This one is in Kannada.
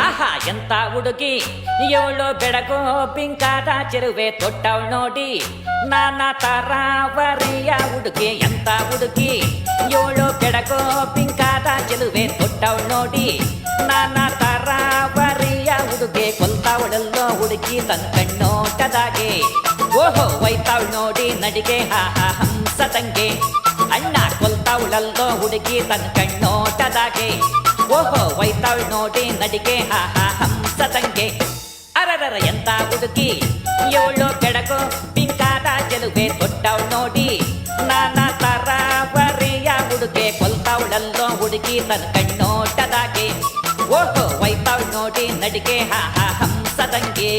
ಆಹಾ ಎಂತ ಹುಡುಗಿ ಇವಳು ಬೆಳಗೋ ಪಿಂಕಾದ ಚೆರುವೆ ತೊಟ್ಟವಳು ನೋಡಿ ನಾನಾ ತರಾವರಿಯ ಹುಡುಗಿ ಎಂತ ಹುಡುಗಿ ಇವಳು ಬೆಳಗೋ ಪಿಂಕಾದ ಚೆಲುವೆ ತೊಟ್ಟವಳು ನೋಡಿ ನಾನಾ ತರಾವರಿಯ ಹುಡುಗಿ ಕೊಲ್ತಾವಳಲ್ಲೋ ಹುಡುಗಿ ತನ್ನ ಕಣ್ಣೋಟದಾಗೆ ಓಹೋ ಒಯ್ತಾವಳು ನೋಡಿ ನಡಿಗೆ ಹಾ ಹಂಸ ತಂಗೆ ಅಣ್ಣ ಕೊಲ್ತಾವಳಲ್ಲೋ ಹುಡುಗಿ ತನ್ನ ಕಣ್ಣೋಟದಾಗೆ ಓಹೋ ಒಯ್ತಾವಳು ನೋಡಿ ನಡಿಗೆ ಹಾ ಹಂಸ ತಂಗೆ ಅರರರ ಎಂತ ಹುಡುಗಿ ಇವಳು ಬೆಳಗೋ ಪಿಂಕಾದ ಚೆಲುವೆ ತೊಟ್ಟವಳು ನೋಡಿ ನಾನಾ ತರಾವರಿಯ ಹುಡುಗೆ ಕೊಲ್ತಾವಳಲ್ಲೋ ಹುಡುಗಿ ತನ್ನ ಕಣ್ಣೋಟದಾಗೆ ಓಹೋ ಒಯ್ತಾವಳು ನೋಡಿ ನಡಿಗೆ ಹಾ ಹಂಸ ತಂಗೆ